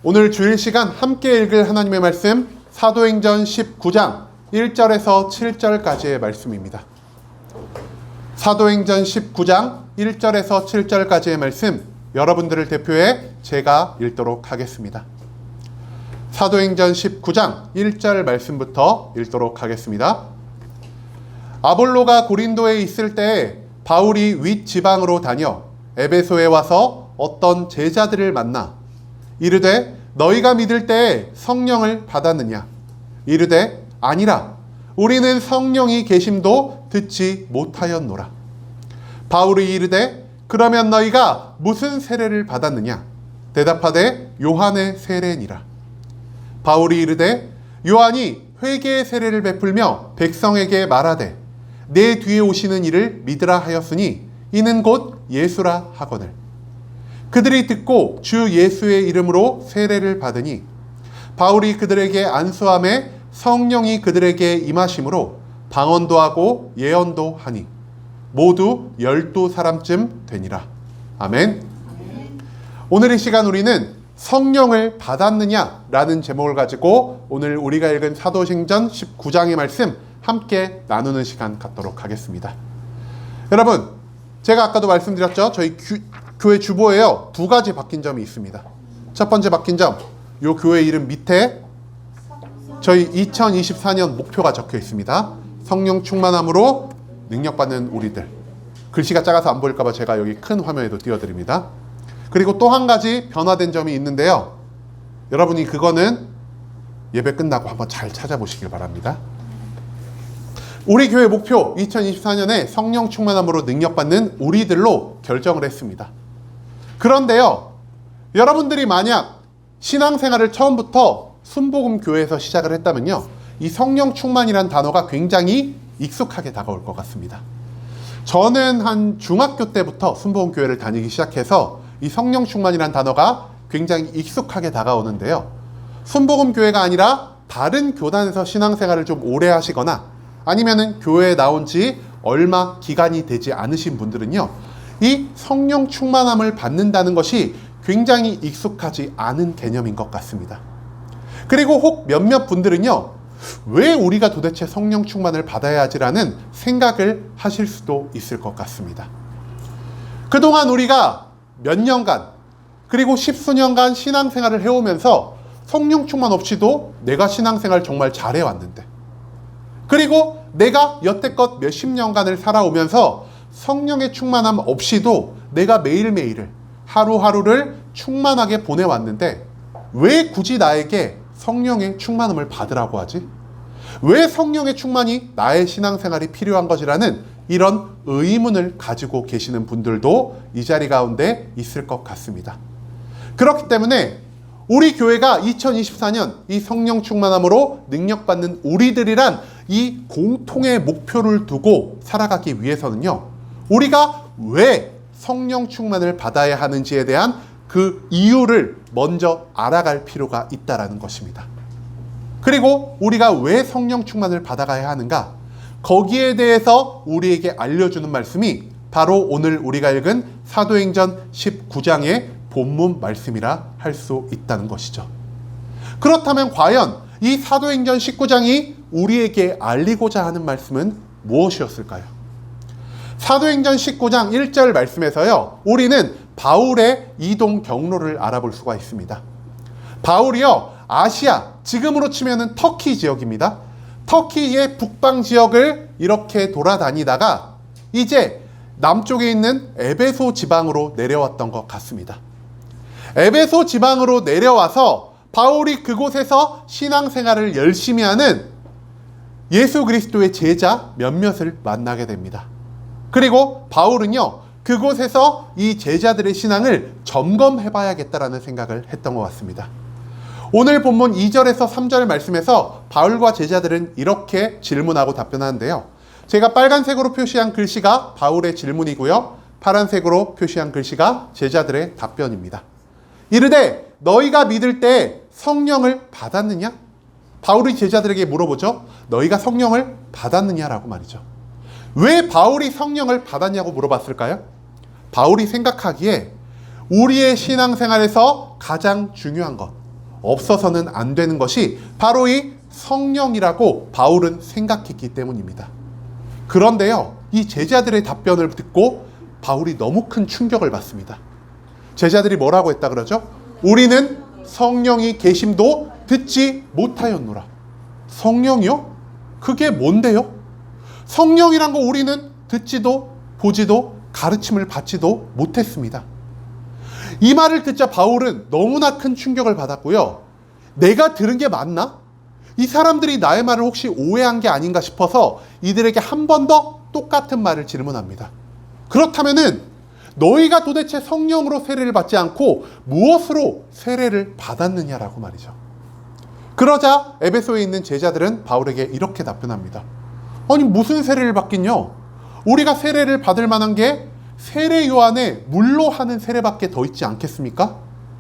오늘 주일 시간 함께 읽을 하나님의 말씀 사도행전 19장 1절에서 7절까지의 말씀입니다. 사도행전 19장 1절에서 7절까지의 말씀 여러분들을 대표해 제가 읽도록 하겠습니다. 사도행전 19장 1절 말씀부터 읽도록 하겠습니다. 아볼로가 고린도에 있을 때에 바울이 윗지방으로 다녀 에베소에 와서 어떤 제자들을 만나 이르되 너희가 믿을 때에 성령을 받았느냐? 이르되 아니라 우리는 성령이 계심도 듣지 못하였노라. 바울이 이르되 그러면 너희가 무슨 세례를 받았느냐? 대답하되 요한의 세례니라. 바울이 이르되 요한이 회개의 세례를 베풀며 백성에게 말하되 내 뒤에 오시는 이를 믿으라 하였으니 이는 곧 예수라 하거늘. 그들이 듣고 주 예수의 이름으로 세례를 받으니 바울이 그들에게 안수함에 성령이 그들에게 임하심으로 방언도 하고 예언도 하니 모두 12사람쯤 되니라. 아멘. 오늘 이 시간 우리는 성령을 받았느냐 라는 제목을 가지고 오늘 우리가 읽은 사도행전 19장의 말씀 함께 나누는 시간 갖도록 하겠습니다. 여러분, 제가 아까도 말씀드렸죠. 저희 교회 주보에요, 두 가지 바뀐 점이 있습니다. 첫 번째 바뀐 점, 요 교회 이름 밑에 저희 2024년 목표가 적혀 있습니다. 성령 충만함으로 능력받는 우리들. 글씨가 작아서 안 보일까봐 제가 여기 큰 화면에도 띄워드립니다. 그리고 또 한 가지 변화된 점이 있는데요. 여러분이 그거는 예배 끝나고 한번 잘 찾아보시길 바랍니다. 우리 교회 목표 2024년에 성령 충만함으로 능력받는 우리들로 결정을 했습니다. 그런데요, 여러분들이 만약 신앙생활을 처음부터 순복음 교회에서 시작을 했다면요, 이 성령 충만이란 단어가 굉장히 익숙하게 다가올 것 같습니다. 저는 한 중학교 때부터 순복음 교회를 다니기 시작해서 이 성령 충만이란 단어가 굉장히 익숙하게 다가오는데요, 순복음 교회가 아니라 다른 교단에서 신앙생활을 좀 오래 하시거나 아니면은 교회에 나온 지 얼마 기간이 되지 않으신 분들은요, 이 성령 충만함을 받는다는 것이 굉장히 익숙하지 않은 개념인 것 같습니다. 그리고 혹 몇몇 분들은요, 왜 우리가 도대체 성령 충만을 받아야 하지라는 생각을 하실 수도 있을 것 같습니다. 그동안 우리가 몇 년간 그리고 십수년간 신앙생활을 해오면서 성령 충만 없이도 내가 신앙생활 정말 잘해왔는데, 그리고 내가 여태껏 몇십 년간을 살아오면서 성령의 충만함 없이도 내가 매일매일을 하루하루를 충만하게 보내왔는데 왜 굳이 나에게 성령의 충만함을 받으라고 하지? 왜 성령의 충만이 나의 신앙생활이 필요한 것이라는 이런 의문을 가지고 계시는 분들도 이 자리 가운데 있을 것 같습니다. 그렇기 때문에 우리 교회가 2024년 이 성령 충만함으로 능력받는 우리들이란 이 공통의 목표를 두고 살아가기 위해서는요, 우리가 왜 성령 충만을 받아야 하는지에 대한 그 이유를 먼저 알아갈 필요가 있다는 것입니다. 그리고 우리가 왜 성령 충만을 받아가야 하는가, 거기에 대해서 우리에게 알려주는 말씀이 바로 오늘 우리가 읽은 사도행전 19장의 본문 말씀이라 할 수 있다는 것이죠. 그렇다면 과연 이 사도행전 19장이 우리에게 알리고자 하는 말씀은 무엇이었을까요? 사도행전 19장 1절 말씀에서요, 우리는 바울의 이동 경로를 알아볼 수가 있습니다. 바울이요, 아시아, 지금으로 치면은 터키 지역입니다. 터키의 북방 지역을 이렇게 돌아다니다가 이제 남쪽에 있는 에베소 지방으로 내려왔던 것 같습니다. 에베소 지방으로 내려와서 바울이 그곳에서 신앙생활을 열심히 하는 예수 그리스도의 제자 몇몇을 만나게 됩니다. 그리고 바울은요, 그곳에서 이 제자들의 신앙을 점검해 봐야겠다라는 생각을 했던 것 같습니다. 오늘 본문 2절에서 3절 말씀에서 바울과 제자들은 이렇게 질문하고 답변하는데요, 제가 빨간색으로 표시한 글씨가 바울의 질문이고요, 파란색으로 표시한 글씨가 제자들의 답변입니다. 이르되 너희가 믿을 때 성령을 받았느냐? 바울이 제자들에게 물어보죠. 너희가 성령을 받았느냐라고 말이죠. 왜 바울이 성령을 받았냐고 물어봤을까요? 바울이 생각하기에 우리의 신앙생활에서 가장 중요한 것, 없어서는 안 되는 것이 바로 이 성령이라고 바울은 생각했기 때문입니다. 그런데요, 이 제자들의 답변을 듣고 바울이 너무 큰 충격을 받습니다. 제자들이 뭐라고 했다 그러죠? 우리는 성령이 계심도 듣지 못하였노라. 성령이요? 그게 뭔데요? 성령이란 거 우리는 듣지도 보지도 가르침을 받지도 못했습니다. 이 말을 듣자 바울은 너무나 큰 충격을 받았고요. 내가 들은 게 맞나? 이 사람들이 나의 말을 혹시 오해한 게 아닌가 싶어서 이들에게 한 번 더 똑같은 말을 질문합니다. 그렇다면은 너희가 도대체 성령으로 세례를 받지 않고 무엇으로 세례를 받았느냐라고 말이죠. 그러자 에베소에 있는 제자들은 바울에게 이렇게 답변합니다. 아니 무슨 세례를 받긴요? 우리가 세례를 받을 만한 게 세례 요한의 물로 하는 세례밖에 더 있지 않겠습니까?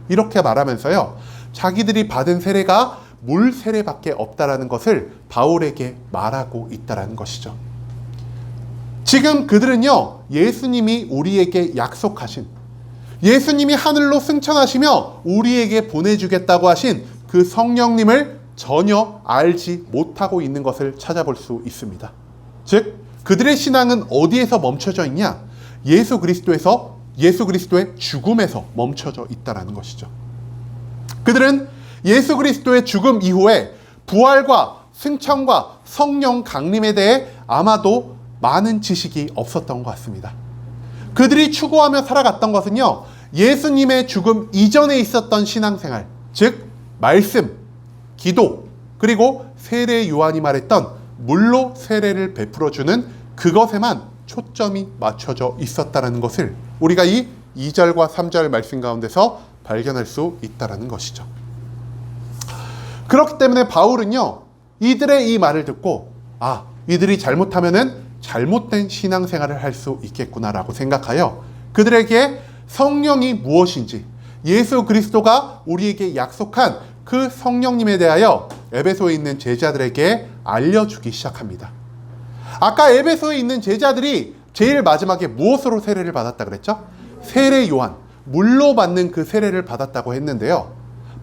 이렇게 말하면서요, 자기들이 받은 세례가 물 세례밖에 없다라는 것을 바울에게 말하고 있다라는 것이죠. 지금 그들은요, 예수님이 우리에게 약속하신, 예수님이 하늘로 승천하시며 우리에게 보내주겠다고 하신 그 성령님을 전혀 알지 못하고 있는 것을 찾아볼 수 있습니다. 즉 그들의 신앙은 어디에서 멈춰져 있냐? 예수 그리스도의 죽음에서 멈춰져 있다는 것이죠. 그들은 예수 그리스도의 죽음 이후에 부활과 승천과 성령 강림에 대해 아마도 많은 지식이 없었던 것 같습니다. 그들이 추구하며 살아갔던 것은요, 예수님의 죽음 이전에 있었던 신앙생활, 즉 말씀, 기도, 그리고 세례 요한이 말했던 물로 세례를 베풀어주는 그것에만 초점이 맞춰져 있었다는 것을 우리가 이 2절과 3절 말씀 가운데서 발견할 수 있다는 것이죠. 그렇기 때문에 바울은요, 이들의 이 말을 듣고 이들이 잘못하면은 잘못된 신앙생활을 할 수 있겠구나라고 생각하여 그들에게 성령이 무엇인지, 예수 그리스도가 우리에게 약속한 그 성령님에 대하여 에베소에 있는 제자들에게 알려주기 시작합니다. 아까 에베소에 있는 제자들이 제일 마지막에 무엇으로 세례를 받았다 그랬죠? 세례 요한, 물로 받는 그 세례를 받았다고 했는데요.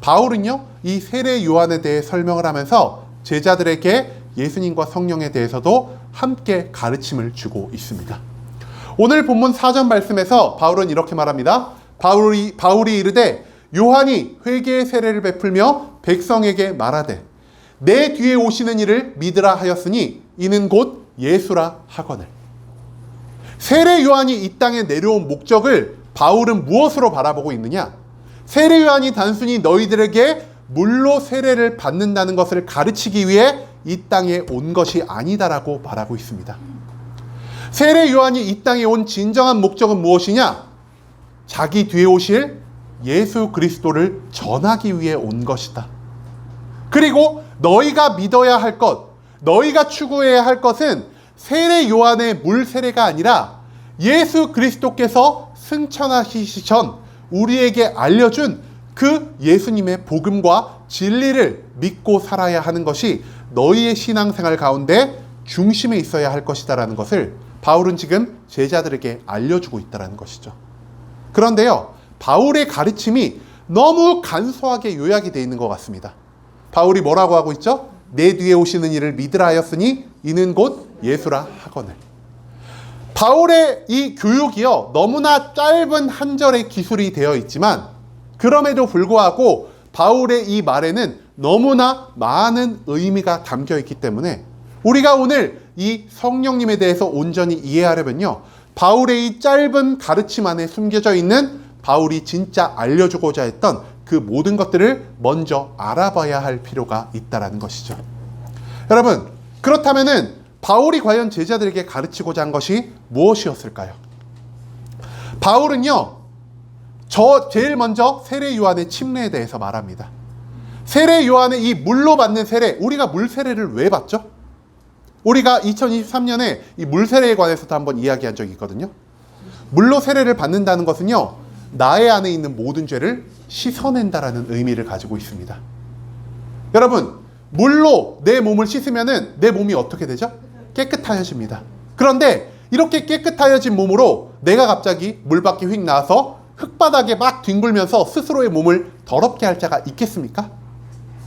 바울은요, 이 세례 요한에 대해 설명을 하면서 제자들에게 예수님과 성령에 대해서도 함께 가르침을 주고 있습니다. 오늘 본문 4절 말씀에서 바울은 이렇게 말합니다. 바울이 이르되 요한이 회개의 세례를 베풀며 백성에게 말하되 내 뒤에 오시는 이를 믿으라 하였으니 이는 곧 예수라 하거늘. 세례 요한이 이 땅에 내려온 목적을 바울은 무엇으로 바라보고 있느냐? 세례 요한이 단순히 너희들에게 물로 세례를 받는다는 것을 가르치기 위해 이 땅에 온 것이 아니다라고 말하고 있습니다. 세례 요한이 이 땅에 온 진정한 목적은 무엇이냐? 자기 뒤에 오실 예수 그리스도를 전하기 위해 온 것이다. 그리고 너희가 믿어야 할 것, 너희가 추구해야 할 것은 세례 요한의 물 세례가 아니라 예수 그리스도께서 승천하시기 전 우리에게 알려준 그 예수님의 복음과 진리를 믿고 살아야 하는 것이 너희의 신앙생활 가운데 중심에 있어야 할 것이다라는 것을 바울은 지금 제자들에게 알려주고 있다는 것이죠. 그런데요, 바울의 가르침이 너무 간소하게 요약이 되어 있는 것 같습니다. 바울이 뭐라고 하고 있죠? 내 뒤에 오시는 이를 믿으라 하였으니 이는 곧 예수라 하거늘. 바울의 이 교육이요, 너무나 짧은 한 절의 기술이 되어 있지만 그럼에도 불구하고 바울의 이 말에는 너무나 많은 의미가 담겨 있기 때문에 우리가 오늘 이 성령님에 대해서 온전히 이해하려면요, 바울의 이 짧은 가르침 안에 숨겨져 있는 바울이 진짜 알려주고자 했던 그 모든 것들을 먼저 알아봐야 할 필요가 있다는 것이죠. 여러분, 그렇다면은 바울이 과연 제자들에게 가르치고자 한 것이 무엇이었을까요? 바울은요, 제일 먼저 세례 요한의 침례에 대해서 말합니다. 세례 요한의 이 물로 받는 세례, 우리가 물 세례를 왜 받죠? 우리가 2023년에 이 물 세례에 관해서도 한번 이야기한 적이 있거든요. 물로 세례를 받는다는 것은요, 나의 안에 있는 모든 죄를 씻어낸다라는 의미를 가지고 있습니다. 여러분, 물로 내 몸을 씻으면은 내 몸이 어떻게 되죠? 깨끗해집니다. 그런데 이렇게 깨끗해진 몸으로 내가 갑자기 물 밖에 휙 나와서 흙바닥에 막 뒹굴면서 스스로의 몸을 더럽게 할 자가 있겠습니까?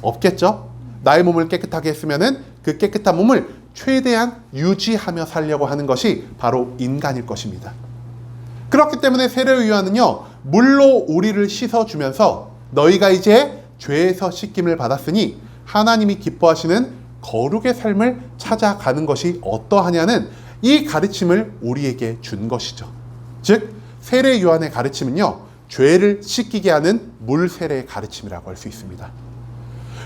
없겠죠? 나의 몸을 깨끗하게 했으면은 그 깨끗한 몸을 최대한 유지하며 살려고 하는 것이 바로 인간일 것입니다. 그렇기 때문에 세례요한은요, 물로 우리를 씻어주면서 너희가 이제 죄에서 씻김을 받았으니 하나님이 기뻐하시는 거룩의 삶을 찾아가는 것이 어떠하냐는 이 가르침을 우리에게 준 것이죠. 즉 세례 요한의 가르침은요, 죄를 씻기게 하는 물 세례의 가르침이라고 할 수 있습니다.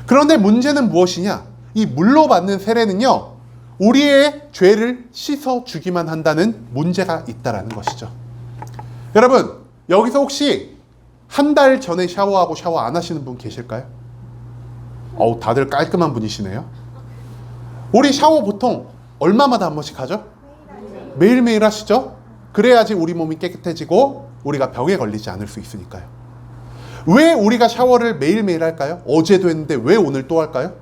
그런데 문제는 무엇이냐? 이 물로 받는 세례는요, 우리의 죄를 씻어주기만 한다는 문제가 있다는 것이죠. 여러분, 여기서 혹시 한 달 전에 샤워하고 샤워 안 하시는 분 계실까요? 다들 깔끔한 분이시네요. 우리 샤워 보통 얼마마다 한 번씩 하죠? 매일매일 하시죠? 그래야지 우리 몸이 깨끗해지고 우리가 병에 걸리지 않을 수 있으니까요. 왜 우리가 샤워를 매일매일 할까요? 어제도 했는데 왜 오늘 또 할까요?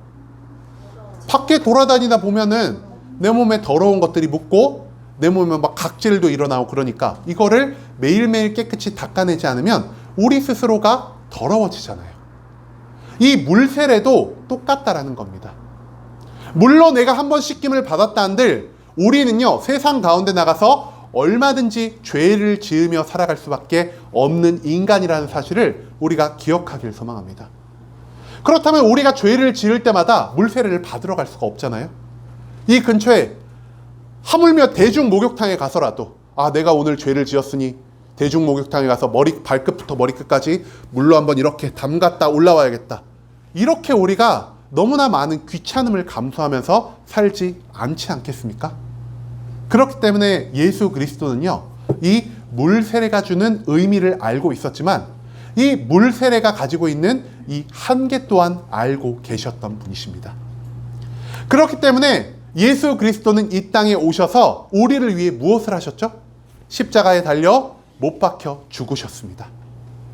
밖에 돌아다니다 보면은 내 몸에 더러운 것들이 묻고 내 몸에 막 각질도 일어나고 그러니까 이거를 매일매일 깨끗이 닦아내지 않으면 우리 스스로가 더러워지잖아요. 이 물세례도 똑같다라는 겁니다. 물론 내가 한번 씻김을 받았다 한들 우리는요, 세상 가운데 나가서 얼마든지 죄를 지으며 살아갈 수밖에 없는 인간이라는 사실을 우리가 기억하길 소망합니다. 그렇다면 우리가 죄를 지을 때마다 물세례를 받으러 갈 수가 없잖아요. 이 근처에 하물며 대중목욕탕에 가서라도 내가 오늘 죄를 지었으니 대중목욕탕에 가서 발끝부터 머리끝까지 물로 한번 이렇게 담갔다 올라와야겠다. 이렇게 우리가 너무나 많은 귀찮음을 감수하면서 살지 않지 않겠습니까? 그렇기 때문에 예수 그리스도는요, 이 물세례가 주는 의미를 알고 있었지만 이 물세례가 가지고 있는 이 한계 또한 알고 계셨던 분이십니다. 그렇기 때문에 예수 그리스도는 이 땅에 오셔서 우리를 위해 무엇을 하셨죠? 십자가에 달려 못 박혀 죽으셨습니다.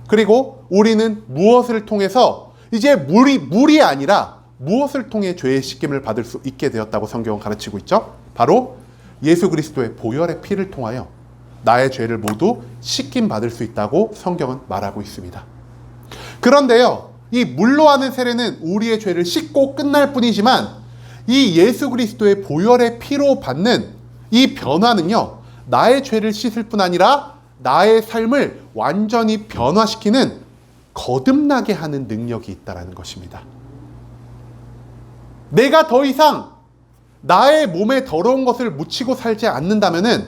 그리고 우리는 무엇을 통해서 이제 물이 아니라 무엇을 통해 죄의 씻김을 받을 수 있게 되었다고 성경은 가르치고 있죠? 바로 예수 그리스도의 보혈의 피를 통하여 나의 죄를 모두 씻김 받을 수 있다고 성경은 말하고 있습니다. 그런데요, 이 물로 하는 세례는 우리의 죄를 씻고 끝날 뿐이지만 이 예수 그리스도의 보혈의 피로 받는 이 변화는요, 나의 죄를 씻을 뿐 아니라 나의 삶을 완전히 변화시키는 거듭나게 하는 능력이 있다는 것입니다. 내가 더 이상 나의 몸에 더러운 것을 묻히고 살지 않는다면은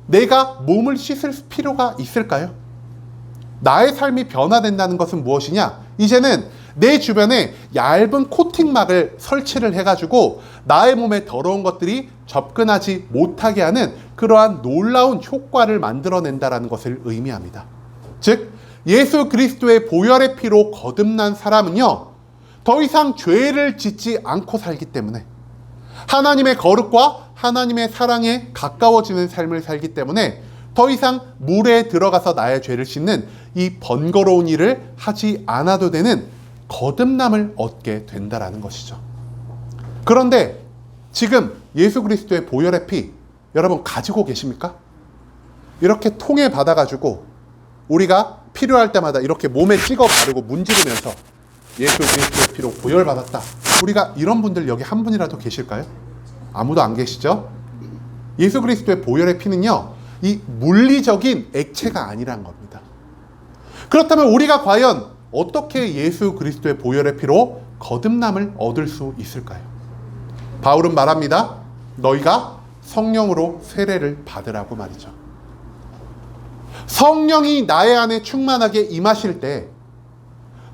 내가 몸을 씻을 필요가 있을까요? 나의 삶이 변화된다는 것은 무엇이냐? 이제는 내 주변에 얇은 코팅막을 설치를 해가지고 나의 몸에 더러운 것들이 접근하지 못하게 하는 그러한 놀라운 효과를 만들어낸다는 것을 의미합니다. 즉 예수 그리스도의 보혈의 피로 거듭난 사람은요, 더 이상 죄를 짓지 않고 살기 때문에 하나님의 거룩과 하나님의 사랑에 가까워지는 삶을 살기 때문에 더 이상 물에 들어가서 나의 죄를 씻는 이 번거로운 일을 하지 않아도 되는 거듭남을 얻게 된다는 것이죠. 그런데 지금 예수 그리스도의 보혈의 피 여러분 가지고 계십니까? 이렇게 통에 받아가지고 우리가 필요할 때마다 이렇게 몸에 찍어 바르고 문지르면서 예수 그리스도의 피로 보혈 받았다. 우리가 이런 분들 여기 한 분이라도 계실까요? 아무도 안 계시죠? 예수 그리스도의 보혈의 피는요, 이 물리적인 액체가 아니란 겁니다. 그렇다면 우리가 과연 어떻게 예수 그리스도의 보혈의 피로 거듭남을 얻을 수 있을까요? 바울은 말합니다. 너희가 성령으로 세례를 받으라고 말이죠. 성령이 나의 안에 충만하게 임하실 때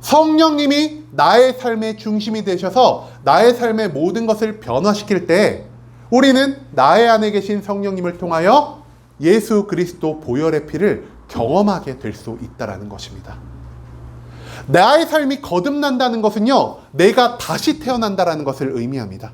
성령님이 나의 삶의 중심이 되셔서 나의 삶의 모든 것을 변화시킬 때 우리는 나의 안에 계신 성령님을 통하여 예수 그리스도 보혈의 피를 경험하게 될 수 있다는 것입니다. 나의 삶이 거듭난다는 것은요, 내가 다시 태어난다는 것을 의미합니다.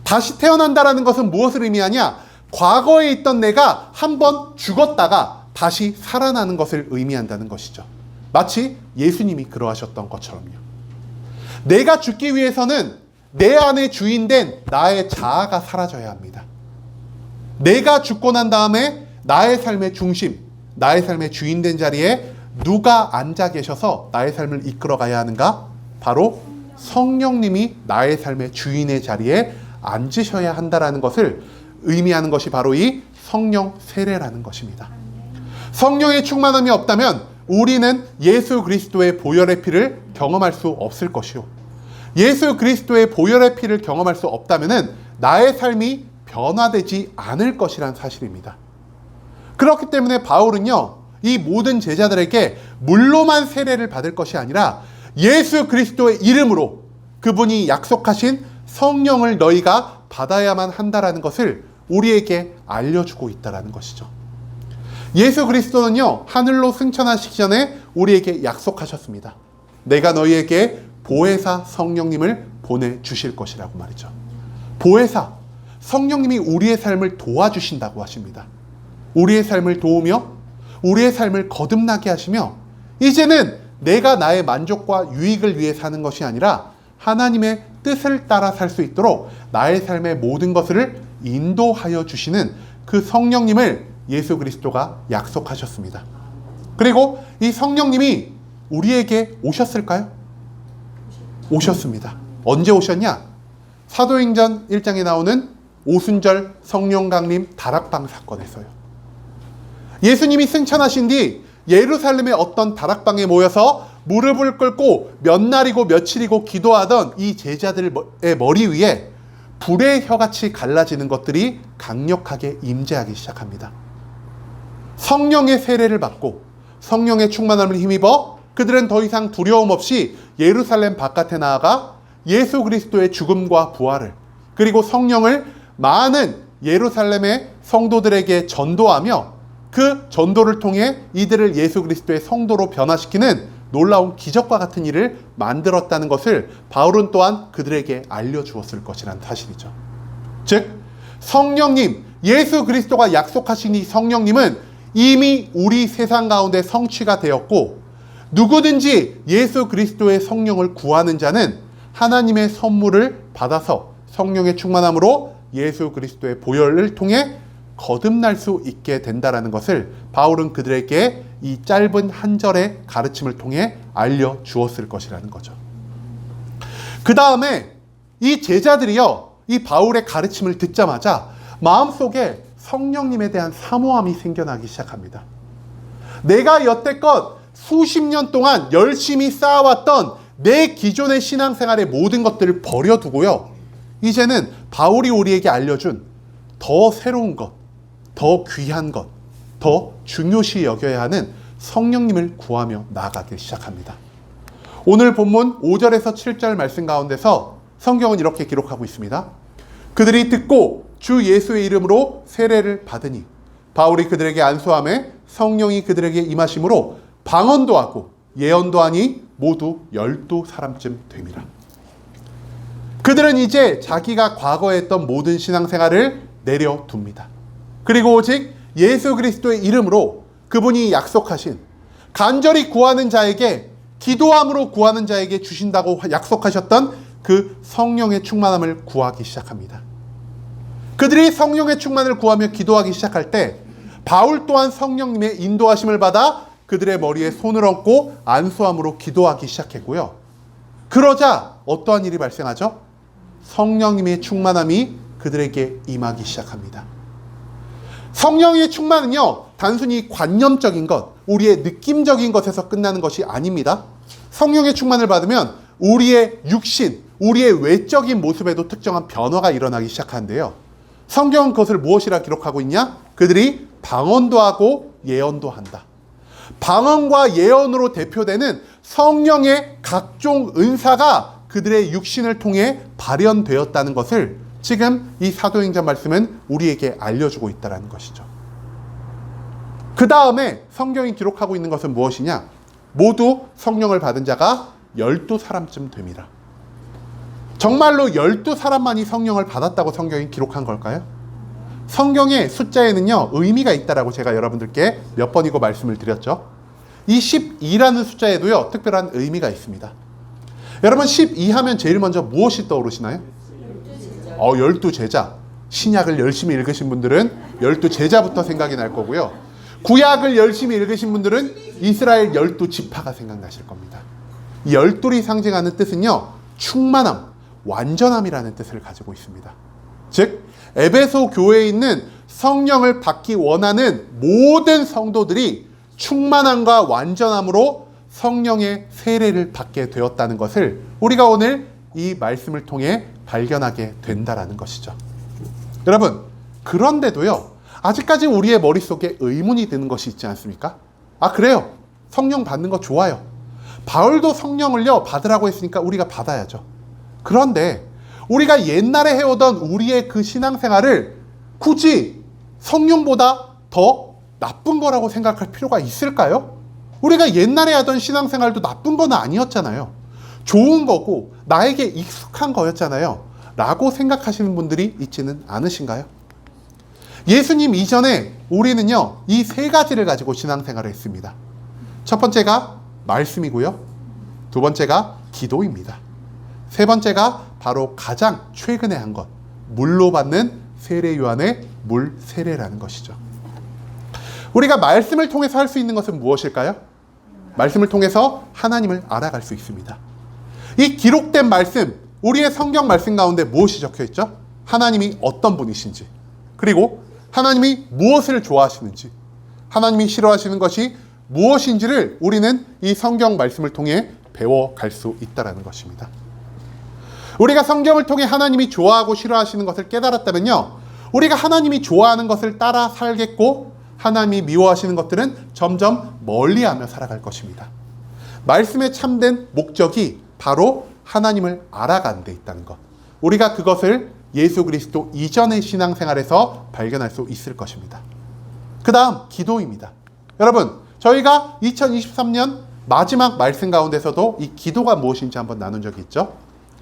다시 태어난다는 것은 무엇을 의미하냐? 과거에 있던 내가 한번 죽었다가 다시 살아나는 것을 의미한다는 것이죠. 마치 예수님이 그러하셨던 것처럼요. 내가 죽기 위해서는 내 안에 주인된 나의 자아가 사라져야 합니다. 내가 죽고 난 다음에 나의 삶의 중심, 나의 삶의 주인된 자리에 누가 앉아 계셔서 나의 삶을 이끌어 가야 하는가? 바로 성령님이 나의 삶의 주인의 자리에 앉으셔야 한다라는 것을 의미하는 것이 바로 이 성령 세례라는 것입니다. 성령의 충만함이 없다면 우리는 예수 그리스도의 보혈의 피를 경험할 수 없을 것이요, 예수 그리스도의 보혈의 피를 경험할 수 없다면 나의 삶이 변화되지 않을 것이란 사실입니다. 그렇기 때문에 바울은요, 이 모든 제자들에게 물로만 세례를 받을 것이 아니라 예수 그리스도의 이름으로 그분이 약속하신 성령을 너희가 받아야만 한다라는 것을 우리에게 알려주고 있다라는 것이죠. 예수 그리스도는요, 하늘로 승천하시기 전에 우리에게 약속하셨습니다. 내가 너희에게 보혜사 성령님을 보내주실 것이라고 말이죠. 보혜사, 성령님이 우리의 삶을 도와주신다고 하십니다. 우리의 삶을 도우며 우리의 삶을 거듭나게 하시며, 이제는 내가 나의 만족과 유익을 위해 사는 것이 아니라 하나님의 뜻을 따라 살 수 있도록 나의 삶의 모든 것을 인도하여 주시는 그 성령님을 예수 그리스도가 약속하셨습니다. 그리고 이 성령님이 우리에게 오셨을까요? 오셨습니다. 언제 오셨냐? 사도행전 1장에 나오는 오순절 성령 강림 다락방 사건에서요. 예수님이 승천하신 뒤 예루살렘의 어떤 다락방에 모여서 무릎을 꿇고 몇 날이고 며칠이고 기도하던 이 제자들의 머리 위에 불의 혀같이 갈라지는 것들이 강력하게 임재하기 시작합니다. 성령의 세례를 받고 성령의 충만함을 힘입어 그들은 더 이상 두려움 없이 예루살렘 바깥에 나아가 예수 그리스도의 죽음과 부활을, 그리고 성령을 많은 예루살렘의 성도들에게 전도하며 그 전도를 통해 이들을 예수 그리스도의 성도로 변화시키는 놀라운 기적과 같은 일을 만들었다는 것을 바울은 또한 그들에게 알려주었을 것이라는 사실이죠. 즉, 성령님, 예수 그리스도가 약속하신 이 성령님은 이미 우리 세상 가운데 성취가 되었고, 누구든지 예수 그리스도의 성령을 구하는 자는 하나님의 선물을 받아서 성령의 충만함으로 예수 그리스도의 보혈을 통해 거듭날 수 있게 된다라는 것을 바울은 그들에게 이 짧은 한 절의 가르침을 통해 알려주었을 것이라는 거죠. 그 다음에 이 제자들이요, 이 바울의 가르침을 듣자마자 마음속에 성령님에 대한 사모함이 생겨나기 시작합니다. 내가 여태껏 수십 년 동안 열심히 쌓아왔던 내 기존의 신앙생활의 모든 것들을 버려두고요, 이제는 바울이 우리에게 알려준 더 새로운 것, 더 귀한 것, 더 중요시 여겨야 하는 성령님을 구하며 나아가기 시작합니다. 오늘 본문 5절에서 7절 말씀 가운데서 성경은 이렇게 기록하고 있습니다. 그들이 듣고 주 예수의 이름으로 세례를 받으니 바울이 그들에게 안수하매 성령이 그들에게 임하심으로 방언도 하고 예언도 하니 모두 12사람쯤 됨이라. 그들은 이제 자기가 과거에 했던 모든 신앙생활을 내려둡니다. 그리고 오직 예수 그리스도의 이름으로 그분이 약속하신, 간절히 구하는 자에게, 기도함으로 구하는 자에게 주신다고 약속하셨던 그 성령의 충만함을 구하기 시작합니다. 그들이 성령의 충만을 구하며 기도하기 시작할 때 바울 또한 성령님의 인도하심을 받아 그들의 머리에 손을 얹고 안수함으로 기도하기 시작했고요. 그러자 어떠한 일이 발생하죠? 성령님의 충만함이 그들에게 임하기 시작합니다. 성령의 충만은요, 단순히 관념적인 것, 우리의 느낌적인 것에서 끝나는 것이 아닙니다. 성령의 충만을 받으면 우리의 육신, 우리의 외적인 모습에도 특정한 변화가 일어나기 시작하는데요. 성경은 그것을 무엇이라 기록하고 있냐? 그들이 방언도 하고 예언도 한다. 방언과 예언으로 대표되는 성령의 각종 은사가 그들의 육신을 통해 발현되었다는 것을 지금 이 사도행전 말씀은 우리에게 알려주고 있다는 것이죠. 그 다음에 성경이 기록하고 있는 것은 무엇이냐? 모두 성령을 받은 자가 12사람쯤 됨이라. 정말로 12사람만이 성령을 받았다고 성경이 기록한 걸까요? 성경의 숫자에는요, 의미가 있다라고 제가 여러분들께 몇 번이고 말씀을 드렸죠. 이 12라는 숫자에도요, 특별한 의미가 있습니다. 여러분, 12 하면 제일 먼저 무엇이 떠오르시나요? 12제자. 신약을 열심히 읽으신 분들은 12제자부터 생각이 날 거고요. 구약을 열심히 읽으신 분들은 이스라엘 12지파가 생각나실 겁니다. 이 12이 상징하는 뜻은요, 충만함, 완전함이라는 뜻을 가지고 있습니다. 즉 에베소 교회에 있는 성령을 받기 원하는 모든 성도들이 충만함과 완전함으로 성령의 세례를 받게 되었다는 것을 우리가 오늘 이 말씀을 통해 발견하게 된다라는 것이죠. 여러분, 그런데도요, 아직까지 우리의 머릿속에 의문이 드는 것이 있지 않습니까? 아, 그래요. 성령 받는 거 좋아요. 바울도 성령을요, 받으라고 했으니까 우리가 받아야죠. 그런데 우리가 옛날에 해오던 우리의 그 신앙생활을 굳이 성령보다 더 나쁜 거라고 생각할 필요가 있을까요? 우리가 옛날에 하던 신앙생활도 나쁜 건 아니었잖아요. 좋은 거고 나에게 익숙한 거였잖아요. 라고 생각하시는 분들이 있지는 않으신가요? 예수님 이전에 우리는요, 이 세 가지를 가지고 신앙생활을 했습니다. 첫 번째가 말씀이고요. 두 번째가 기도입니다. 세 번째가 바로 가장 최근에 한 것, 물로 받는 세례 요한의 물 세례라는 것이죠. 우리가 말씀을 통해서 할 수 있는 것은 무엇일까요? 말씀을 통해서 하나님을 알아갈 수 있습니다. 이 기록된 말씀, 우리의 성경 말씀 가운데 무엇이 적혀 있죠? 하나님이 어떤 분이신지, 그리고 하나님이 무엇을 좋아하시는지, 하나님이 싫어하시는 것이 무엇인지를 우리는 이 성경 말씀을 통해 배워갈 수 있다는 것입니다. 우리가 성경을 통해 하나님이 좋아하고 싫어하시는 것을 깨달았다면요, 우리가 하나님이 좋아하는 것을 따라 살겠고 하나님이 미워하시는 것들은 점점 멀리하며 살아갈 것입니다. 말씀의 참된 목적이 바로 하나님을 알아가는 데 있다는 것, 우리가 그것을 예수 그리스도 이전의 신앙생활에서 발견할 수 있을 것입니다. 그 다음 기도입니다. 여러분, 저희가 2023년 마지막 말씀 가운데서도 이 기도가 무엇인지 한번 나눈 적이 있죠.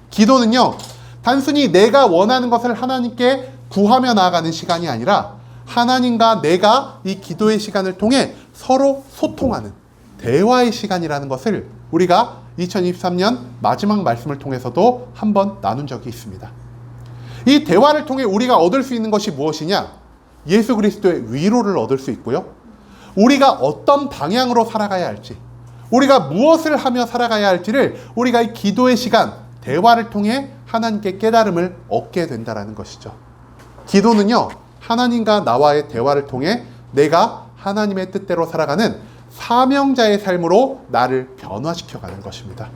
기도는요, 단순히 내가 원하는 것을 하나님께 구하며 나아가는 시간이 아니라 하나님과 내가 이 기도의 시간을 통해 서로 소통하는 대화의 시간이라는 것을 우리가 2023년 마지막 말씀을 통해서도 한번 나눈 적이 있습니다. 이 대화를 통해 우리가 얻을 수 있는 것이 무엇이냐? 예수 그리스도의 위로를 얻을 수 있고요, 우리가 어떤 방향으로 살아가야 할지, 우리가 무엇을 하며 살아가야 할지를 우리가 이 기도의 시간, 대화를 통해 하나님께 깨달음을 얻게 된다는 것이죠. 기도는요, 하나님과 나와의 대화를 통해 내가 하나님의 뜻대로 살아가는 사명자의 삶으로 나를 변화시켜가는 것입니다.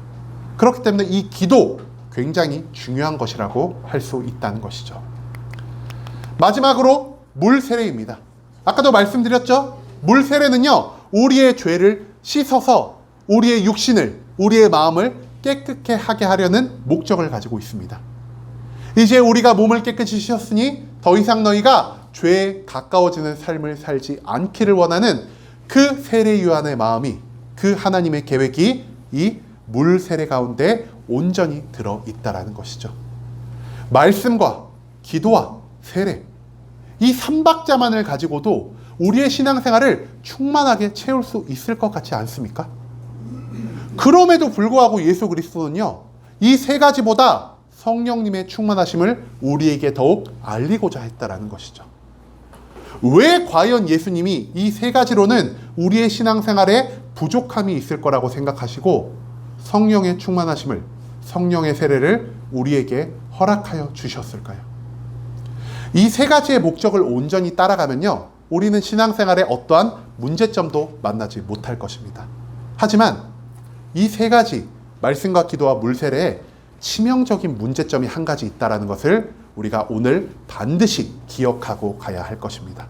그렇기 때문에 이 기도 굉장히 중요한 것이라고 할 수 있다는 것이죠. 마지막으로 물 세례입니다. 아까도 말씀드렸죠? 물 세례는요, 우리의 죄를 씻어서 우리의 육신을, 우리의 마음을 깨끗게 하게 하려는 목적을 가지고 있습니다. 이제 우리가 몸을 깨끗이 씻었으니 더 이상 너희가 죄에 가까워지는 삶을 살지 않기를 원하는 그 세례 요한의 마음이, 그 하나님의 계획이 이 물 세례 가운데 온전히 들어있다라는 것이죠. 말씀과 기도와 세례, 이 3박자만을 가지고도 우리의 신앙생활을 충만하게 채울 수 있을 것 같지 않습니까? 그럼에도 불구하고 예수 그리스도는요, 이 세 가지보다 성령님의 충만하심을 우리에게 더욱 알리고자 했다라는 것이죠. 왜 과연 예수님이 이 세 가지로는 우리의 신앙생활에 부족함이 있을 거라고 생각하시고 성령의 충만하심을, 성령의 세례를 우리에게 허락하여 주셨을까요? 이 세 가지의 목적을 온전히 따라가면요, 우리는 신앙생활에 어떠한 문제점도 만나지 못할 것입니다. 하지만 이 세 가지, 말씀과 기도와 물 세례에 치명적인 문제점이 한 가지 있다는 것을 우리가 오늘 반드시 기억하고 가야 할 것입니다.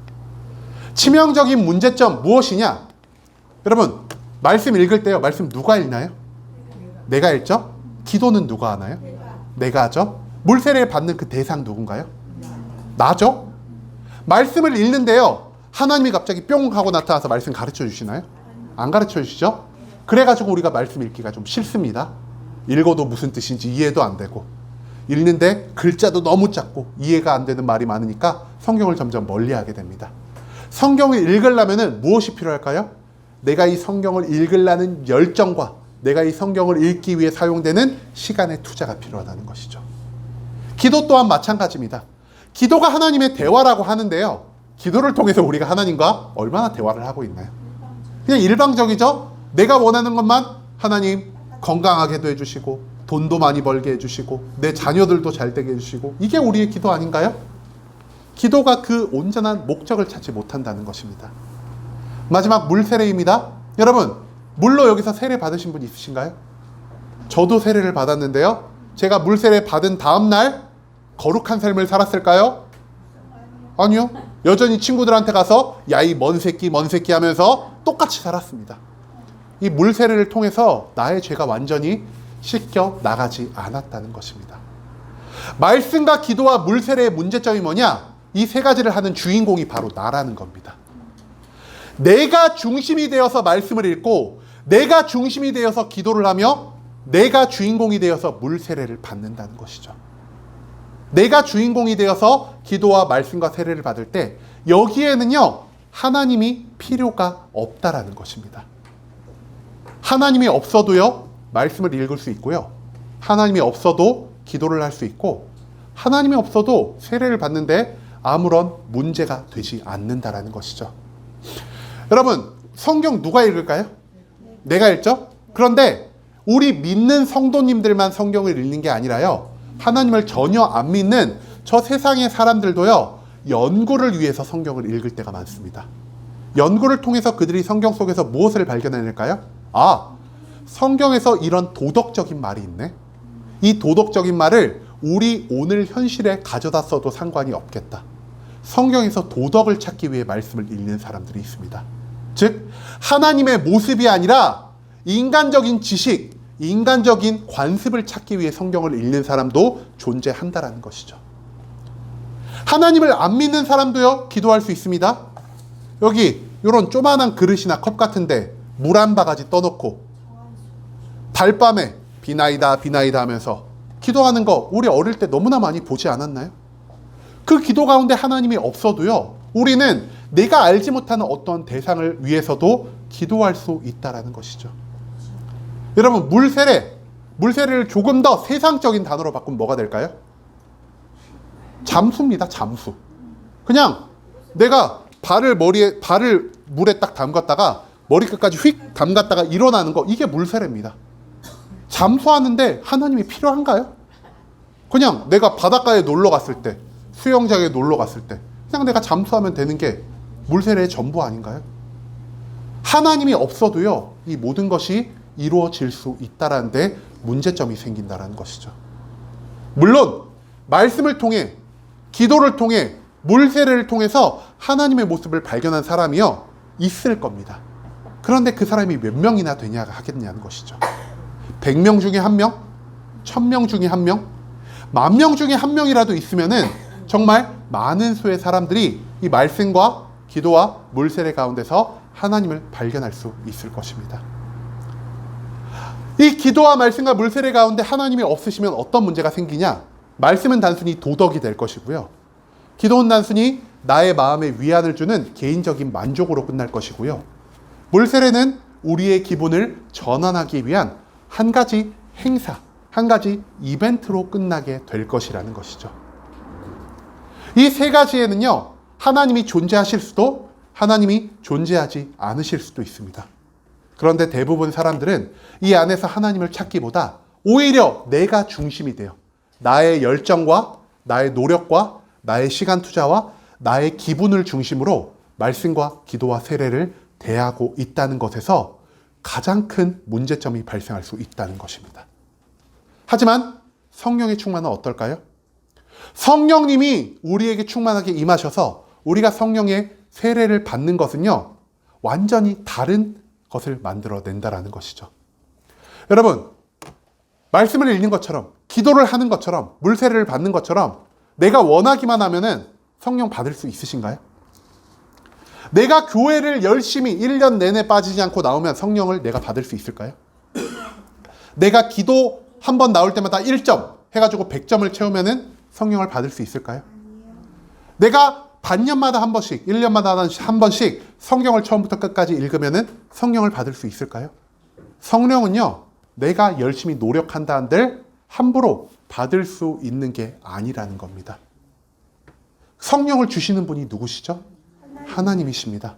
치명적인 문제점 무엇이냐? 여러분, 말씀 읽을 때요, 말씀 누가 읽나요? 내가 읽죠? 기도는 누가 하나요? 내가 하죠? 물 세례를 받는 그 대상 누군가요? 나죠? 말씀을 읽는데요, 하나님이 갑자기 뿅 하고 나타나서 말씀 가르쳐 주시나요? 안 가르쳐 주시죠? 그래가지고 우리가 말씀 읽기가 좀 싫습니다. 읽어도 무슨 뜻인지 이해도 안 되고, 읽는데 글자도 너무 작고 이해가 안 되는 말이 많으니까 성경을 점점 멀리하게 됩니다. 성경을 읽으려면 무엇이 필요할까요? 내가 이 성경을 읽으려는 열정과 내가 이 성경을 읽기 위해 사용되는 시간의 투자가 필요하다는 것이죠. 기도 또한 마찬가지입니다. 기도가 하나님의 대화라고 하는데요, 기도를 통해서 우리가 하나님과 얼마나 대화를 하고 있나요? 그냥 일방적이죠? 내가 원하는 것만 하나님 건강하게도 해주시고 돈도 많이 벌게 해주시고 내 자녀들도 잘 되게 해주시고, 이게 우리의 기도 아닌가요? 기도가 그 온전한 목적을 찾지 못한다는 것입니다. 마지막 물 세례입니다. 여러분, 물로 여기서 세례 받으신 분 있으신가요? 저도 세례를 받았는데요. 제가 물 세례 받은 다음 날 거룩한 삶을 살았을까요? 아니요. 여전히 친구들한테 가서 야, 이 먼 새끼 하면서 똑같이 살았습니다. 이 물 세례를 통해서 나의 죄가 완전히 씻겨 나가지 않았다는 것입니다. 말씀과 기도와 물 세례의 문제점이 뭐냐? 이 세 가지를 하는 주인공이 바로 나라는 겁니다. 내가 중심이 되어서 말씀을 읽고, 내가 중심이 되어서 기도를 하며, 내가 주인공이 되어서 물 세례를 받는다는 것이죠. 내가 주인공이 되어서 기도와 말씀과 세례를 받을 때 여기에는요, 하나님이 필요가 없다라는 것입니다. 하나님이 없어도요, 말씀을 읽을 수 있고요. 하나님이 없어도 기도를 할 수 있고, 하나님이 없어도 세례를 받는데 아무런 문제가 되지 않는다라는 것이죠. 여러분, 성경 누가 읽을까요? 내가 읽죠? 그런데 우리 믿는 성도님들만 성경을 읽는 게 아니라요, 하나님을 전혀 안 믿는 저 세상의 사람들도요, 연구를 위해서 성경을 읽을 때가 많습니다. 연구를 통해서 그들이 성경 속에서 무엇을 발견해낼까요? 아, 성경에서 이런 도덕적인 말이 있네. 이 도덕적인 말을 우리 오늘 현실에 가져다 써도 상관이 없겠다. 성경에서 도덕을 찾기 위해 말씀을 읽는 사람들이 있습니다. 즉, 하나님의 모습이 아니라 인간적인 지식, 인간적인 관습을 찾기 위해 성경을 읽는 사람도 존재한다라는 것이죠. 하나님을 안 믿는 사람도요, 기도할 수 있습니다. 여기 이런 조만한 그릇이나 컵 같은데 물 한 바가지 떠놓고 달밤에 비나이다 비나이다 하면서 기도하는 거 우리 어릴 때 너무나 많이 보지 않았나요? 그 기도 가운데 하나님이 없어도요, 우리는 내가 알지 못하는 어떤 대상을 위해서도 기도할 수 있다라는 것이죠. 여러분, 물세례를 조금 더 세상적인 단어로 바꾸면 뭐가 될까요? 잠수입니다. 잠수. 그냥 내가 발을 물에 딱 담갔다가 머리끝까지 휙 담갔다가 일어나는 거, 이게 물세례입니다. 잠수하는데 하나님이 필요한가요? 그냥 내가 바닷가에 놀러 갔을 때, 수영장에 놀러 갔을 때 그냥 내가 잠수하면 되는 게 물세례의 전부 아닌가요? 하나님이 없어도요, 이 모든 것이 이루어질 수 있다라는 데 문제점이 생긴다라는 것이죠. 물론 말씀을 통해, 기도를 통해, 물세례를 통해서 하나님의 모습을 발견한 사람이요, 있을 겁니다. 그런데 그 사람이 몇 명이나 되냐 하겠냐는 것이죠. 100명 중에 1명? 1000명 중에 1명? 10,000명 중에 1명이라도 있으면은 정말 많은 수의 사람들이 이 말씀과 기도와 물세례 가운데서 하나님을 발견할 수 있을 것입니다. 이 기도와 말씀과 물세례 가운데 하나님이 없으시면 어떤 문제가 생기냐? 말씀은 단순히 도덕이 될 것이고요. 기도는 단순히 나의 마음에 위안을 주는 개인적인 만족으로 끝날 것이고요. 물세례는 우리의 기분을 전환하기 위한 한 가지 행사, 한 가지 이벤트로 끝나게 될 것이라는 것이죠. 이 세 가지에는요, 하나님이 존재하실 수도, 하나님이 존재하지 않으실 수도 있습니다. 그런데 대부분 사람들은 이 안에서 하나님을 찾기보다 오히려 내가 중심이 돼요. 나의 열정과 나의 노력과 나의 시간 투자와 나의 기분을 중심으로 말씀과 기도와 세례를 대하고 있다는 것에서 가장 큰 문제점이 발생할 수 있다는 것입니다. 하지만 성령의 충만은 어떨까요? 성령님이 우리에게 충만하게 임하셔서 우리가 성령의 세례를 받는 것은요, 완전히 다른 것을 만들어낸다라는 것이죠. 여러분, 말씀을 읽는 것처럼, 기도를 하는 것처럼, 물세례를 받는 것처럼 내가 원하기만 하면은 성령 받을 수 있으신가요? 내가 교회를 열심히 1년 내내 빠지지 않고 나오면 성령을 내가 받을 수 있을까요? 내가 기도 한 번 나올 때마다 1점 해가지고 100점을 채우면은 성령을 받을 수 있을까요? 내가 반년마다 한 번씩, 1년마다 한 번씩 성경을 처음부터 끝까지 읽으면은 성령을 받을 수 있을까요? 성령은요, 내가 열심히 노력한다 한들 함부로 받을 수 있는 게 아니라는 겁니다. 성령을 주시는 분이 누구시죠? 하나님이십니다.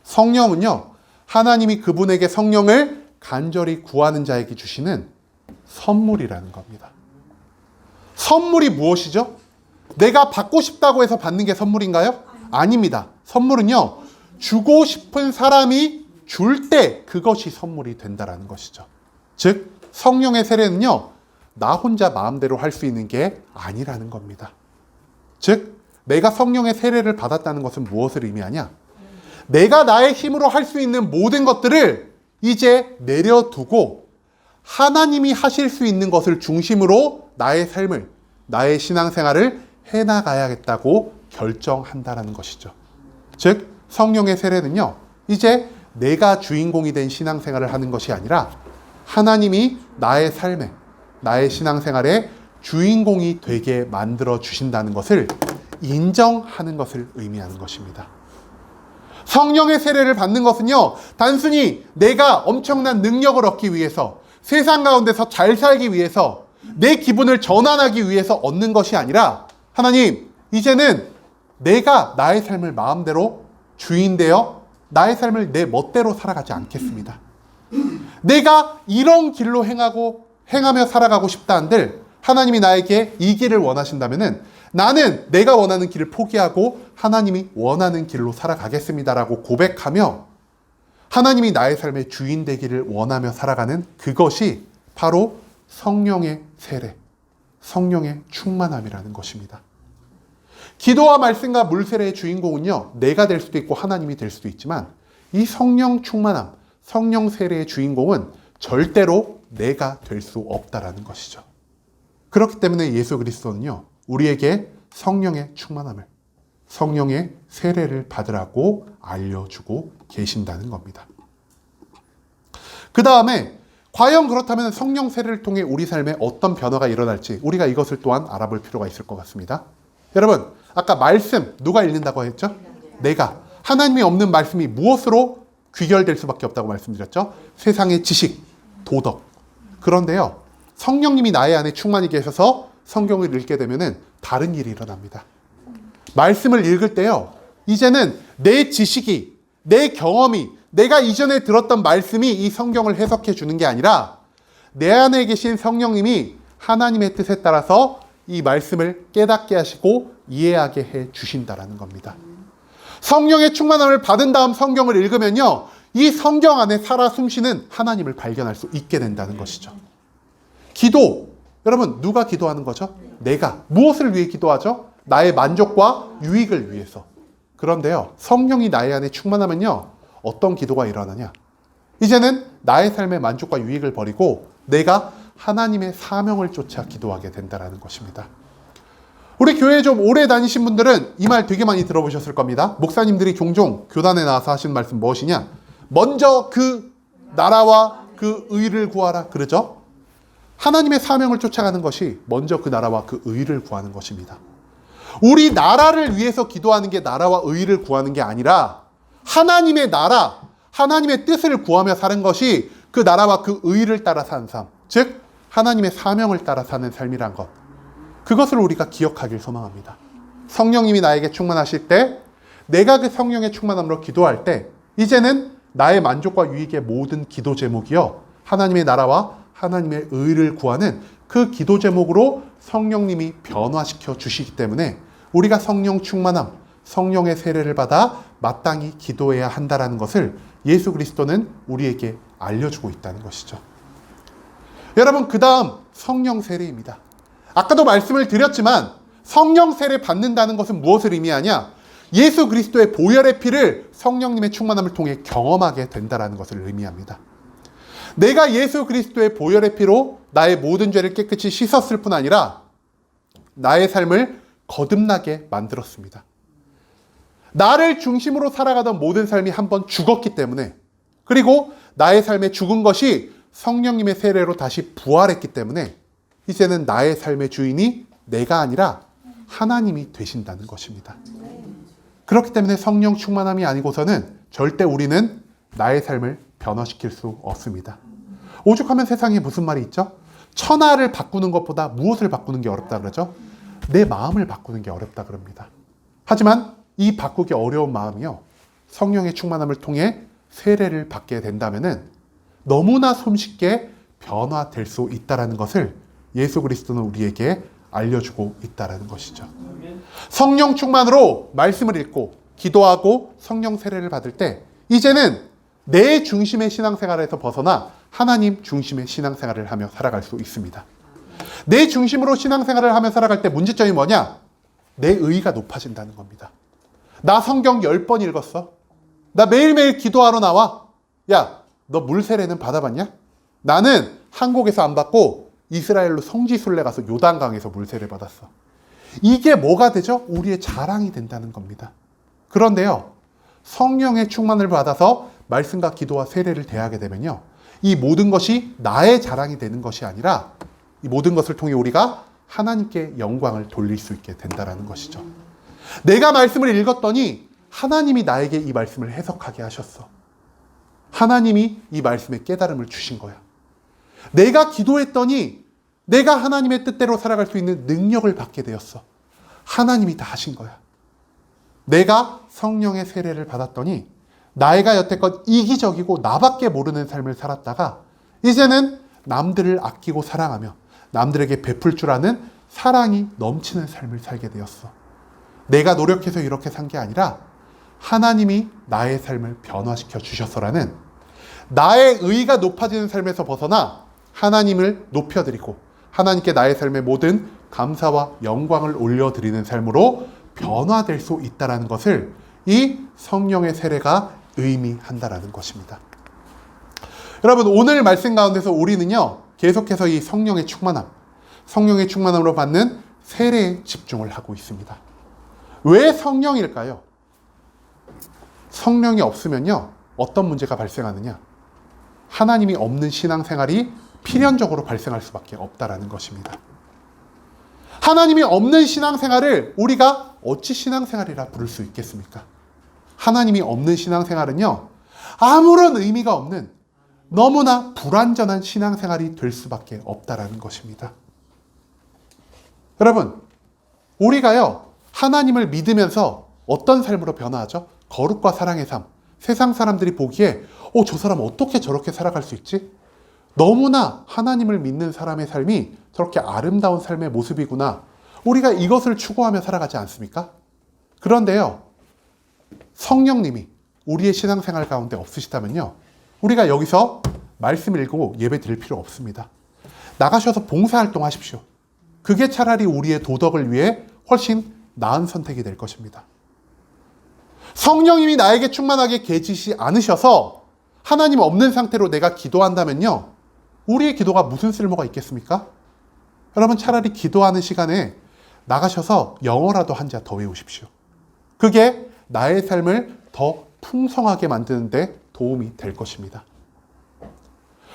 성령은요, 하나님이 그분에게 성령을 간절히 구하는 자에게 주시는 선물이라는 겁니다. 선물이 무엇이죠? 내가 받고 싶다고 해서 받는 게 선물인가요? 아닙니다. 선물은요, 주고 싶은 사람이 줄 때 그것이 선물이 된다라는 것이죠. 즉, 성령의 세례는요, 나 혼자 마음대로 할 수 있는 게 아니라는 겁니다. 즉, 내가 성령의 세례를 받았다는 것은 무엇을 의미하냐? 내가 나의 힘으로 할 수 있는 모든 것들을 이제 내려두고 하나님이 하실 수 있는 것을 중심으로 나의 삶을, 나의 신앙생활을 해나가야겠다고 결정한다는 것이죠. 즉, 성령의 세례는요, 이제 내가 주인공이 된 신앙생활을 하는 것이 아니라 하나님이 나의 삶에, 나의 신앙생활의 주인공이 되게 만들어 주신다는 것을 인정하는 것을 의미하는 것입니다. 성령의 세례를 받는 것은요, 단순히 내가 엄청난 능력을 얻기 위해서, 세상 가운데서 잘 살기 위해서, 내 기분을 전환하기 위해서 얻는 것이 아니라, 하나님, 이제는 내가 나의 삶을 마음대로 주인되어 나의 삶을 내 멋대로 살아가지 않겠습니다. 내가 이런 길로 행하며 살아가고 싶다 한들 하나님이 나에게 이 길을 원하신다면은 나는 내가 원하는 길을 포기하고 하나님이 원하는 길로 살아가겠습니다라고 고백하며 하나님이 나의 삶의 주인 되기를 원하며 살아가는 그것이 바로 성령의 세례, 성령의 충만함이라는 것입니다. 기도와 말씀과 물세례의 주인공은요, 내가 될 수도 있고 하나님이 될 수도 있지만 이 성령 충만함, 성령 세례의 주인공은 절대로 내가 될 수 없다라는 것이죠. 그렇기 때문에 예수 그리스도는요, 우리에게 성령의 충만함을, 성령의 세례를 받으라고 알려주고 계신다는 겁니다. 그 다음에 과연 그렇다면 성령 세례를 통해 우리 삶에 어떤 변화가 일어날지 우리가 이것을 또한 알아볼 필요가 있을 것 같습니다. 여러분, 아까 말씀 누가 읽는다고 했죠? 내가. 하나님이 없는 말씀이 무엇으로 귀결될 수밖에 없다고 말씀드렸죠? 세상의 지식, 도덕. 그런데요, 성령님이 나의 안에 충만히 계셔서 성경을 읽게 되면은 다른 일이 일어납니다. 말씀을 읽을 때요, 이제는 내 지식이, 내 경험이, 내가 이전에 들었던 말씀이 이 성경을 해석해 주는 게 아니라 내 안에 계신 성령님이 하나님의 뜻에 따라서 이 말씀을 깨닫게 하시고 이해하게 해 주신다라는 겁니다. 성령의 충만함을 받은 다음 성경을 읽으면요, 이 성경 안에 살아 숨쉬는 하나님을 발견할 수 있게 된다는 것이죠. 기도, 여러분 누가 기도하는 거죠? 내가. 무엇을 위해 기도하죠? 나의 만족과 유익을 위해서. 그런데요, 성령이 나의 안에 충만하면요, 어떤 기도가 일어나냐? 이제는 나의 삶의 만족과 유익을 버리고 내가 하나님의 사명을 쫓아 기도하게 된다는 것입니다. 우리 교회에 좀 오래 다니신 분들은 이 말 되게 많이 들어보셨을 겁니다. 목사님들이 종종 교단에 나와서 하시는 말씀 무엇이냐? 먼저 그 나라와 그 의를 구하라, 그러죠? 하나님의 사명을 쫓아가는 것이 먼저 그 나라와 그 의를 구하는 것입니다. 우리 나라를 위해서 기도하는 게 나라와 의를 구하는 게 아니라 하나님의 나라, 하나님의 뜻을 구하며 사는 것이 그 나라와 그 의를 따라 사는 삶, 즉 하나님의 사명을 따라 사는 삶이란 것, 그것을 우리가 기억하길 소망합니다. 성령님이 나에게 충만하실 때, 내가 그 성령의 충만함으로 기도할 때 이제는 나의 만족과 유익의 모든 기도 제목이요, 하나님의 나라와 하나님의 의를 구하는 그 기도 제목으로 성령님이 변화시켜 주시기 때문에 우리가 성령 충만함, 성령의 세례를 받아 마땅히 기도해야 한다는 것을 예수 그리스도는 우리에게 알려주고 있다는 것이죠. 여러분, 그 다음 성령 세례입니다. 아까도 말씀을 드렸지만 성령 세례 받는다는 것은 무엇을 의미하냐? 예수 그리스도의 보혈의 피를 성령님의 충만함을 통해 경험하게 된다는 것을 의미합니다. 내가 예수 그리스도의 보혈의 피로 나의 모든 죄를 깨끗이 씻었을 뿐 아니라 나의 삶을 거듭나게 만들었습니다. 나를 중심으로 살아가던 모든 삶이 한번 죽었기 때문에, 그리고 나의 삶에 죽은 것이 성령님의 세례로 다시 부활했기 때문에 이제는 나의 삶의 주인이 내가 아니라 하나님이 되신다는 것입니다. 그렇기 때문에 성령 충만함이 아니고서는 절대 우리는 나의 삶을 변화시킬 수 없습니다. 오죽하면 세상에 무슨 말이 있죠? 천하를 바꾸는 것보다 무엇을 바꾸는 게 어렵다 그러죠? 내 마음을 바꾸는 게 어렵다 그럽니다. 하지만 이 바꾸기 어려운 마음이요, 성령의 충만함을 통해 세례를 받게 된다면은 너무나 손쉽게 변화될 수 있다는 것을 예수 그리스도는 우리에게 알려주고 있다는 것이죠. 성령 충만으로 말씀을 읽고 기도하고 성령 세례를 받을 때 이제는 내 중심의 신앙생활에서 벗어나 하나님 중심의 신앙생활을 하며 살아갈 수 있습니다. 내 중심으로 신앙생활을 하며 살아갈 때 문제점이 뭐냐? 내 의의가 높아진다는 겁니다. 나 성경 10번 읽었어. 나 매일매일 기도하러 나와. 야, 너 물세례는 받아봤냐? 나는 한국에서 안 받고 이스라엘로 성지순례 가서 요단강에서 물세례 받았어. 이게 뭐가 되죠? 우리의 자랑이 된다는 겁니다. 그런데요, 성령의 충만을 받아서 말씀과 기도와 세례를 대하게 되면요, 이 모든 것이 나의 자랑이 되는 것이 아니라 이 모든 것을 통해 우리가 하나님께 영광을 돌릴 수 있게 된다는 것이죠. 내가 말씀을 읽었더니 하나님이 나에게 이 말씀을 해석하게 하셨어. 하나님이 이 말씀에 깨달음을 주신 거야. 내가 기도했더니 내가 하나님의 뜻대로 살아갈 수 있는 능력을 받게 되었어. 하나님이 다 하신 거야. 내가 성령의 세례를 받았더니 나이가 여태껏 이기적이고 나밖에 모르는 삶을 살았다가 이제는 남들을 아끼고 사랑하며 남들에게 베풀 줄 아는 사랑이 넘치는 삶을 살게 되었어. 내가 노력해서 이렇게 산 게 아니라 하나님이 나의 삶을 변화시켜 주셔서라는 나의 의의가 높아지는 삶에서 벗어나 하나님을 높여드리고 하나님께 나의 삶의 모든 감사와 영광을 올려드리는 삶으로 변화될 수 있다는 것을 이 성령의 세례가 의미한다라는 것입니다. 여러분, 오늘 말씀 가운데서 우리는요, 계속해서 이 성령의 충만함, 성령의 충만함으로 받는 세례에 집중을 하고 있습니다. 왜 성령일까요? 성령이 없으면요, 어떤 문제가 발생하느냐? 하나님이 없는 신앙생활이 필연적으로 발생할 수밖에 없다라는 것입니다. 하나님이 없는 신앙생활을 우리가 어찌 신앙생활이라 부를 수 있겠습니까? 하나님이 없는 신앙생활은요, 아무런 의미가 없는 너무나 불완전한 신앙생활이 될 수밖에 없다라는 것입니다. 여러분, 우리가요, 하나님을 믿으면서 어떤 삶으로 변화하죠? 거룩과 사랑의 삶. 세상 사람들이 보기에 저 사람 어떻게 저렇게 살아갈 수 있지? 너무나 하나님을 믿는 사람의 삶이 저렇게 아름다운 삶의 모습이구나. 우리가 이것을 추구하며 살아가지 않습니까? 그런데요, 성령님이 우리의 신앙생활 가운데 없으시다면요, 우리가 여기서 말씀 읽고 예배 드릴 필요 없습니다. 나가셔서 봉사활동 하십시오. 그게 차라리 우리의 도덕을 위해 훨씬 나은 선택이 될 것입니다. 성령님이 나에게 충만하게 계시지 않으셔서 하나님 없는 상태로 내가 기도한다면요, 우리의 기도가 무슨 쓸모가 있겠습니까? 여러분, 차라리 기도하는 시간에 나가셔서 영어라도 한 자 더 외우십시오. 그게 나의 삶을 더 풍성하게 만드는 데 도움이 될 것입니다.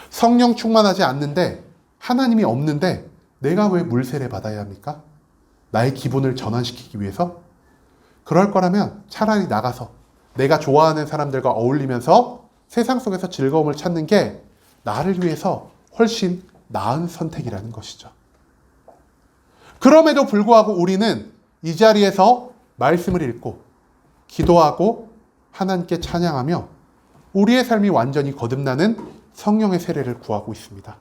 성령 충만하지 않는데, 하나님이 없는데 내가 왜 물세례 받아야 합니까? 나의 기분을 전환시키기 위해서? 그럴 거라면 차라리 나가서 내가 좋아하는 사람들과 어울리면서 세상 속에서 즐거움을 찾는 게 나를 위해서 훨씬 나은 선택이라는 것이죠. 그럼에도 불구하고 우리는 이 자리에서 말씀을 읽고 기도하고 하나님께 찬양하며 우리의 삶이 완전히 거듭나는 성령의 세례를 구하고 있습니다.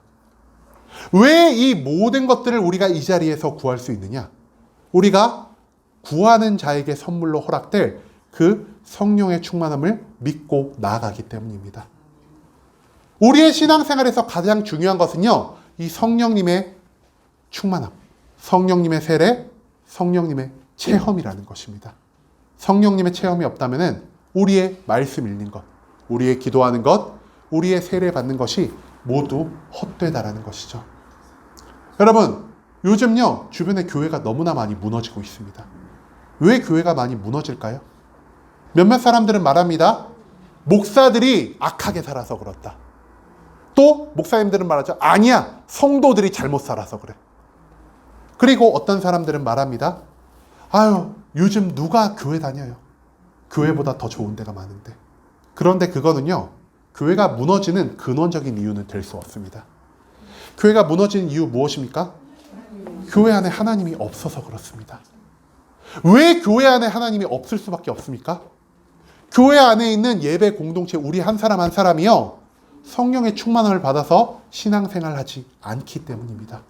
왜 이 모든 것들을 우리가 이 자리에서 구할 수 있느냐? 우리가 구하는 자에게 선물로 허락될 그 성령의 충만함을 믿고 나아가기 때문입니다. 우리의 신앙생활에서 가장 중요한 것은요, 이 성령님의 충만함, 성령님의 세례, 성령님의 체험이라는 것입니다. 성령님의 체험이 없다면 우리의 말씀 읽는 것, 우리의 기도하는 것, 우리의 세례 받는 것이 모두 헛되다라는 것이죠. 여러분, 요즘요, 주변에 교회가 너무나 많이 무너지고 있습니다. 왜 교회가 많이 무너질까요? 몇몇 사람들은 말합니다. 목사들이 악하게 살아서 그렇다. 또 목사님들은 말하죠. 아니야, 성도들이 잘못 살아서 그래. 그리고 어떤 사람들은 말합니다. 아유, 요즘 누가 교회 다녀요? 교회보다 더 좋은 데가 많은데. 그런데 그거는요, 교회가 무너지는 근원적인 이유는 될 수 없습니다. 교회가 무너지는 이유 무엇입니까? 교회 안에 하나님이 없어서 그렇습니다. 왜 교회 안에 하나님이 없을 수밖에 없습니까? 교회 안에 있는 예배 공동체 우리 한 사람 한 사람이요, 성령의 충만함을 받아서 신앙생활하지 않기 때문입니다.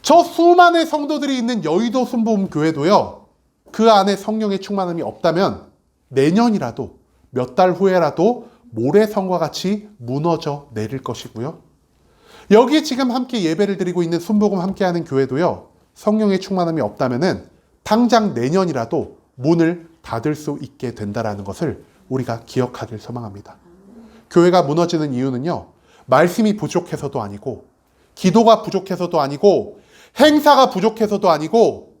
저 수많은 성도들이 있는 여의도 순복음교회도요, 그 안에 성령의 충만함이 없다면 내년이라도 몇 달 후에라도 모래성과 같이 무너져 내릴 것이고요. 여기 지금 함께 예배를 드리고 있는 순복음 함께하는 교회도요, 성령의 충만함이 없다면은 당장 내년이라도 문을 닫을 수 있게 된다라는 것을 우리가 기억하길 소망합니다. 교회가 무너지는 이유는요, 말씀이 부족해서도 아니고, 기도가 부족해서도 아니고, 행사가 부족해서도 아니고,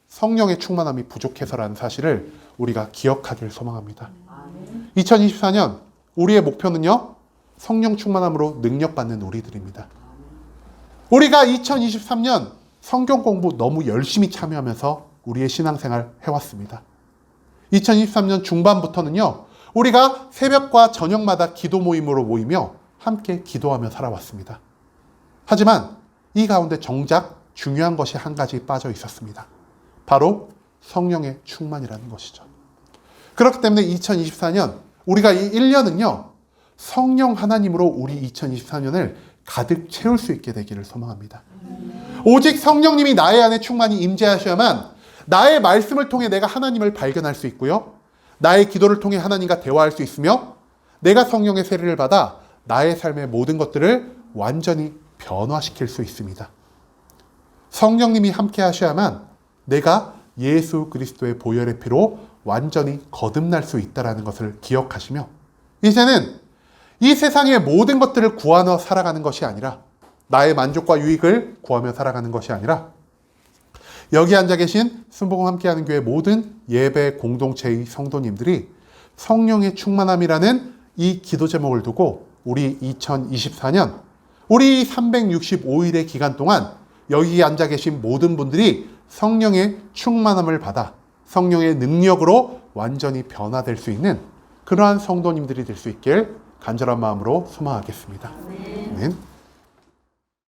성령의 충만함이 부족해서라는 사실을 우리가 기억하길 소망합니다. 2024년 우리의 목표는요, 성령 충만함으로 능력받는 우리들입니다. 우리가 2023년 성경 공부 너무 열심히 참여하면서 우리의 신앙생활 해왔습니다. 2023년 중반부터는요, 우리가 새벽과 저녁마다 기도 모임으로 모이며 함께 기도하며 살아왔습니다. 하지만 이 가운데 정작 중요한 것이 한 가지 빠져 있었습니다. 바로 성령의 충만이라는 것이죠. 그렇기 때문에 2024년 우리가 이 1년은요, 성령 하나님으로 우리 2024년을 가득 채울 수 있게 되기를 소망합니다. 오직 성령님이 나의 안에 충만히 임재하셔야만 나의 말씀을 통해 내가 하나님을 발견할 수 있고요, 나의 기도를 통해 하나님과 대화할 수 있으며, 내가 성령의 세례를 받아 나의 삶의 모든 것들을 완전히 변화시킬 수 있습니다. 성령님이 함께 하셔야만 내가 예수 그리스도의 보혈의 피로 완전히 거듭날 수 있다는 것을 기억하시며, 이제는 이 세상의 모든 것들을 구하며 살아가는 것이 아니라, 나의 만족과 유익을 구하며 살아가는 것이 아니라, 여기 앉아 계신 순복음 함께하는 교회 모든 예배 공동체의 성도님들이 성령의 충만함이라는 이 기도 제목을 두고 우리 2024년, 우리 365일의 기간 동안 여기 앉아 계신 모든 분들이 성령의 충만함을 받아 성령의 능력으로 완전히 변화될 수 있는 그러한 성도님들이 될 수 있길 간절한 마음으로 소망하겠습니다. 아멘.